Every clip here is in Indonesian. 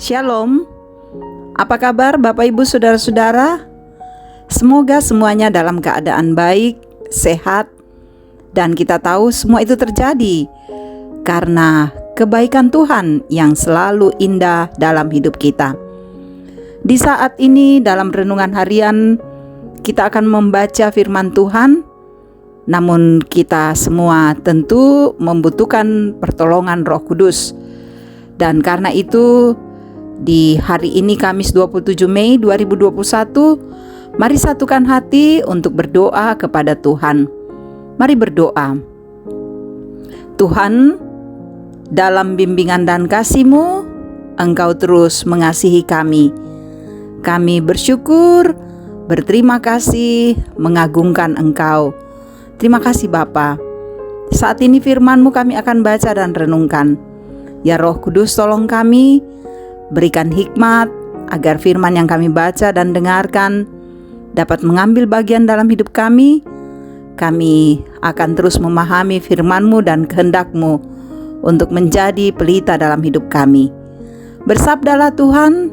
Shalom, apa kabar Bapak Ibu Saudara-saudara? Semoga semuanya dalam keadaan baik, sehat, dan kita tahu semua itu terjadi karena kebaikan Tuhan yang selalu indah dalam hidup kita. Di saat ini dalam renungan harian kita akan membaca firman Tuhan, namun kita semua tentu membutuhkan pertolongan Roh Kudus. Dan karena itu di hari ini Kamis 27 Mei 2021, mari satukan hati untuk berdoa kepada Tuhan. Mari berdoa. Tuhan, dalam bimbingan dan kasih-Mu, Engkau terus mengasihi kami. Kami bersyukur, berterima kasih, mengagungkan Engkau. Terima kasih Bapa. Saat ini firman-Mu kami akan baca dan renungkan. Ya Roh Kudus, tolong kami, berikan hikmat agar firman yang kami baca dan dengarkan dapat mengambil bagian dalam hidup kami. Kami akan terus memahami firman-Mu dan kehendak-Mu untuk menjadi pelita dalam hidup kami. Bersabdalah Tuhan,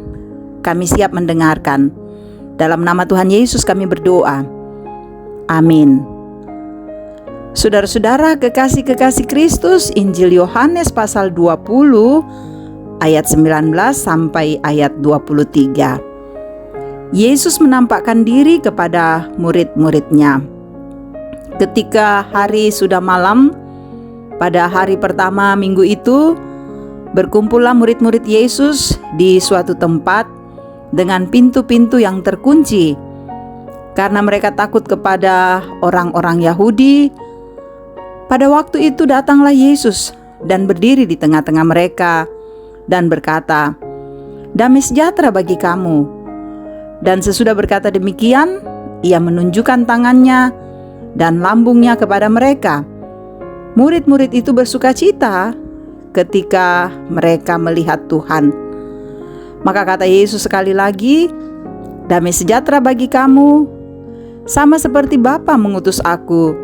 kami siap mendengarkan. Dalam nama Tuhan Yesus kami berdoa. Amin. Saudara-saudara kekasih-kekasih Kristus, Injil Yohanes pasal 20 ayat 19 sampai ayat 23. Yesus menampakkan diri kepada murid-muridnya. Ketika hari sudah malam, pada hari pertama minggu itu, berkumpullah murid-murid Yesus di suatu tempat dengan pintu-pintu yang terkunci. Karena mereka takut kepada orang-orang Yahudi, pada waktu itu datanglah Yesus dan berdiri di tengah-tengah mereka dan berkata, "Damai sejahtera bagi kamu." Dan sesudah berkata demikian, ia menunjukkan tangannya dan lambungnya kepada mereka. Murid-murid itu bersukacita ketika mereka melihat Tuhan. Maka kata Yesus sekali lagi, "Damai sejahtera bagi kamu, sama seperti Bapa mengutus aku,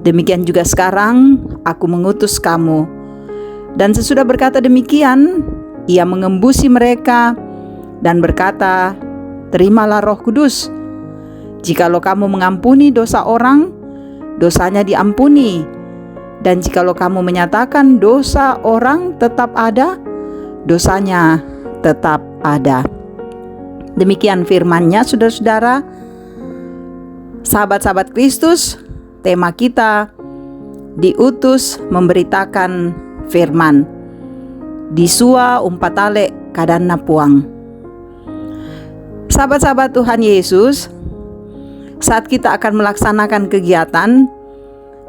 demikian juga sekarang aku mengutus kamu." Dan sesudah berkata demikian, ia mengembusi mereka dan berkata, "Terimalah Roh Kudus. Jikalau kamu mengampuni dosa orang, dosanya diampuni. Dan jikalau kamu menyatakan dosa orang tetap ada, dosanya tetap ada." Demikian firman-Nya, saudara-saudara. Sahabat-sahabat Kristus, tema kita diutus memberitakan firman. Disua umpatale kadanna puang. Sahabat-sahabat Tuhan Yesus, saat kita akan melaksanakan kegiatan,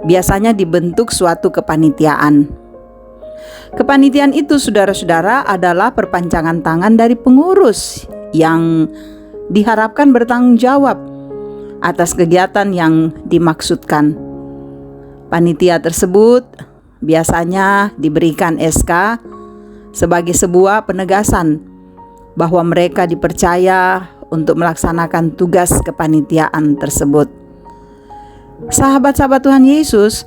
biasanya dibentuk suatu kepanitiaan. Kepanitiaan itu, saudara-saudara, adalah perpanjangan tangan dari pengurus yang diharapkan bertanggung jawab atas kegiatan yang dimaksudkan. Panitia tersebut biasanya diberikan SK sebagai sebuah penegasan bahwa mereka dipercaya untuk melaksanakan tugas kepanitiaan tersebut. Sahabat-sahabat Tuhan Yesus,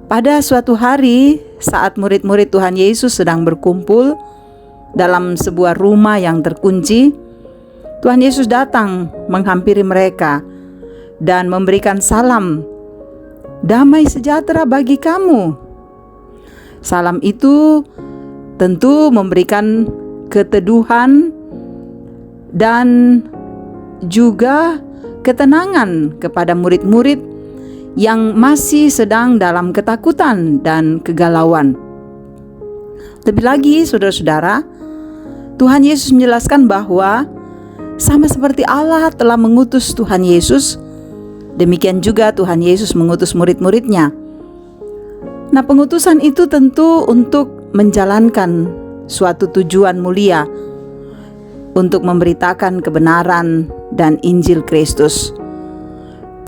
pada suatu hari saat murid-murid Tuhan Yesus sedang berkumpul dalam sebuah rumah yang terkunci, Tuhan Yesus datang menghampiri mereka dan memberikan salam, "Damai sejahtera bagi kamu." Salam itu tentu memberikan keteduhan dan juga ketenangan kepada murid-murid yang masih sedang dalam ketakutan dan kegalauan. Lebih lagi, saudara-saudara, Tuhan Yesus menjelaskan bahwa sama seperti Allah telah mengutus Tuhan Yesus, demikian juga Tuhan Yesus mengutus murid-muridnya. Nah, pengutusan itu tentu untuk menjalankan suatu tujuan mulia, untuk memberitakan kebenaran dan Injil Kristus.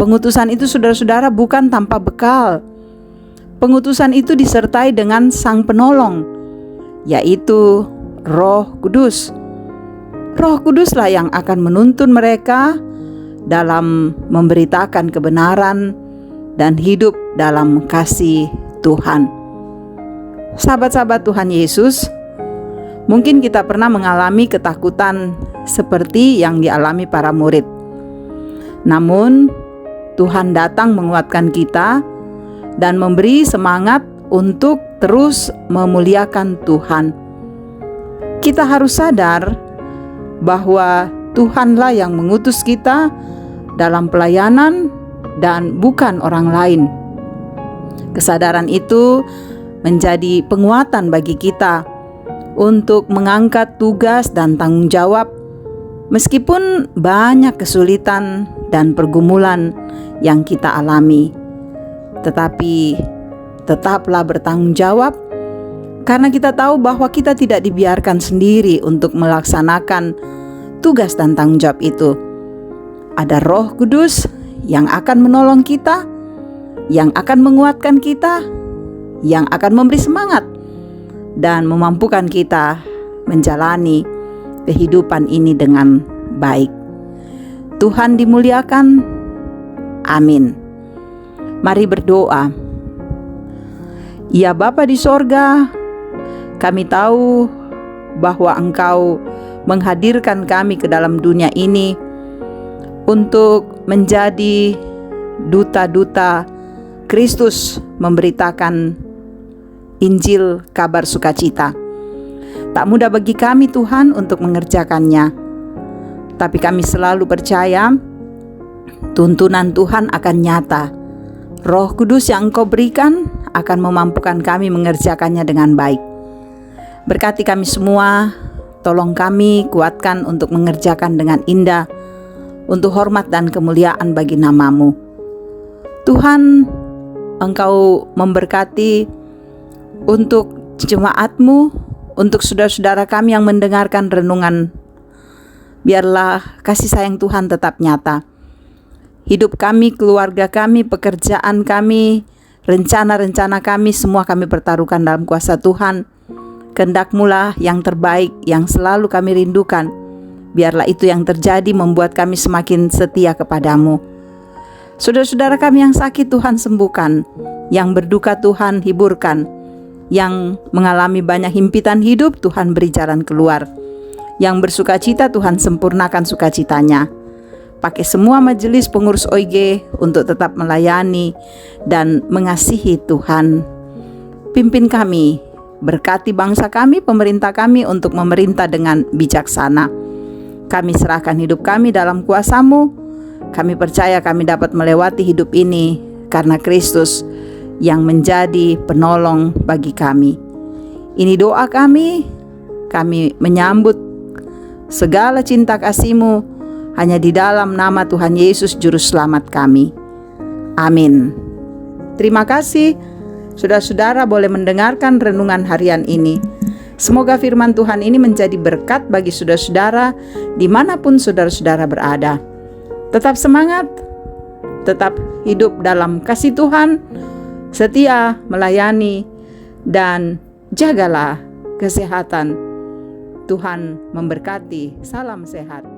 Pengutusan itu, saudara-saudara, bukan tanpa bekal. Pengutusan itu disertai dengan Sang Penolong, yaitu Roh Kudus. Roh Kuduslah yang akan menuntun mereka dalam memberitakan kebenaran dan hidup dalam kasih Tuhan. Sahabat-sahabat Tuhan Yesus, Mungkin kita pernah mengalami ketakutan seperti yang dialami para murid. Namun, Tuhan datang menguatkan kita dan memberi semangat untuk terus memuliakan Tuhan. Kita harus sadar bahwa Tuhanlah yang mengutus kita dalam pelayanan dan bukan orang lain. Kesadaran itu menjadi penguatan bagi kita untuk mengangkat tugas dan tanggung jawab meskipun banyak kesulitan dan pergumulan yang kita alami. Tetapi tetaplah bertanggung jawab karena kita tahu bahwa kita tidak dibiarkan sendiri untuk melaksanakan tugas dan tanggung jawab itu. Ada Roh Kudus yang akan menolong kita, yang akan menguatkan kita, yang akan memberi semangat dan memampukan kita menjalani kehidupan ini dengan baik. Tuhan dimuliakan. Amin. Mari berdoa. Ya Bapa di sorga, kami tahu bahwa Engkau menghadirkan kami ke dalam dunia ini untuk menjadi duta-duta Kristus memberitakan Injil kabar sukacita. Tak mudah bagi kami Tuhan untuk mengerjakannya, tapi kami selalu percaya tuntunan Tuhan akan nyata. Roh Kudus yang Engkau berikan akan memampukan kami mengerjakannya dengan baik. Berkati kami semua, tolong kami kuatkan untuk mengerjakan dengan indah, untuk hormat dan kemuliaan bagi nama-Mu. Tuhan, Engkau memberkati untuk jemaat-Mu, untuk saudara-saudara kami yang mendengarkan renungan. Biarlah kasih sayang Tuhan tetap nyata. Hidup kami, keluarga kami, pekerjaan kami, rencana-rencana kami, semua kami pertaruhkan dalam kuasa Tuhan. Kehendak-Mu lah yang terbaik, yang selalu kami rindukan. Biarlah itu yang terjadi membuat kami semakin setia kepadamu. Saudara-saudara kami yang sakit Tuhan sembuhkan, yang berduka Tuhan hiburkan, yang mengalami banyak himpitan hidup Tuhan beri jalan keluar, yang bersukacita Tuhan sempurnakan sukacitanya. Pakai semua majelis pengurus OIG untuk tetap melayani dan mengasihi Tuhan. Pimpin kami, berkati bangsa kami, pemerintah kami untuk memerintah dengan bijaksana. Kami serahkan hidup kami dalam kuasa-Mu. Kami percaya kami dapat melewati hidup ini karena Kristus yang menjadi penolong bagi kami. Ini doa kami menyambut segala cinta kasih-Mu hanya di dalam nama Tuhan Yesus Juru Selamat kami. Amin. Terima kasih. Saudara-saudara boleh mendengarkan renungan harian ini. Semoga firman Tuhan ini menjadi berkat bagi saudara-saudara dimanapun saudara-saudara berada. Tetap semangat, tetap hidup dalam kasih Tuhan, setia melayani, dan jagalah kesehatan. Tuhan memberkati. Salam sehat.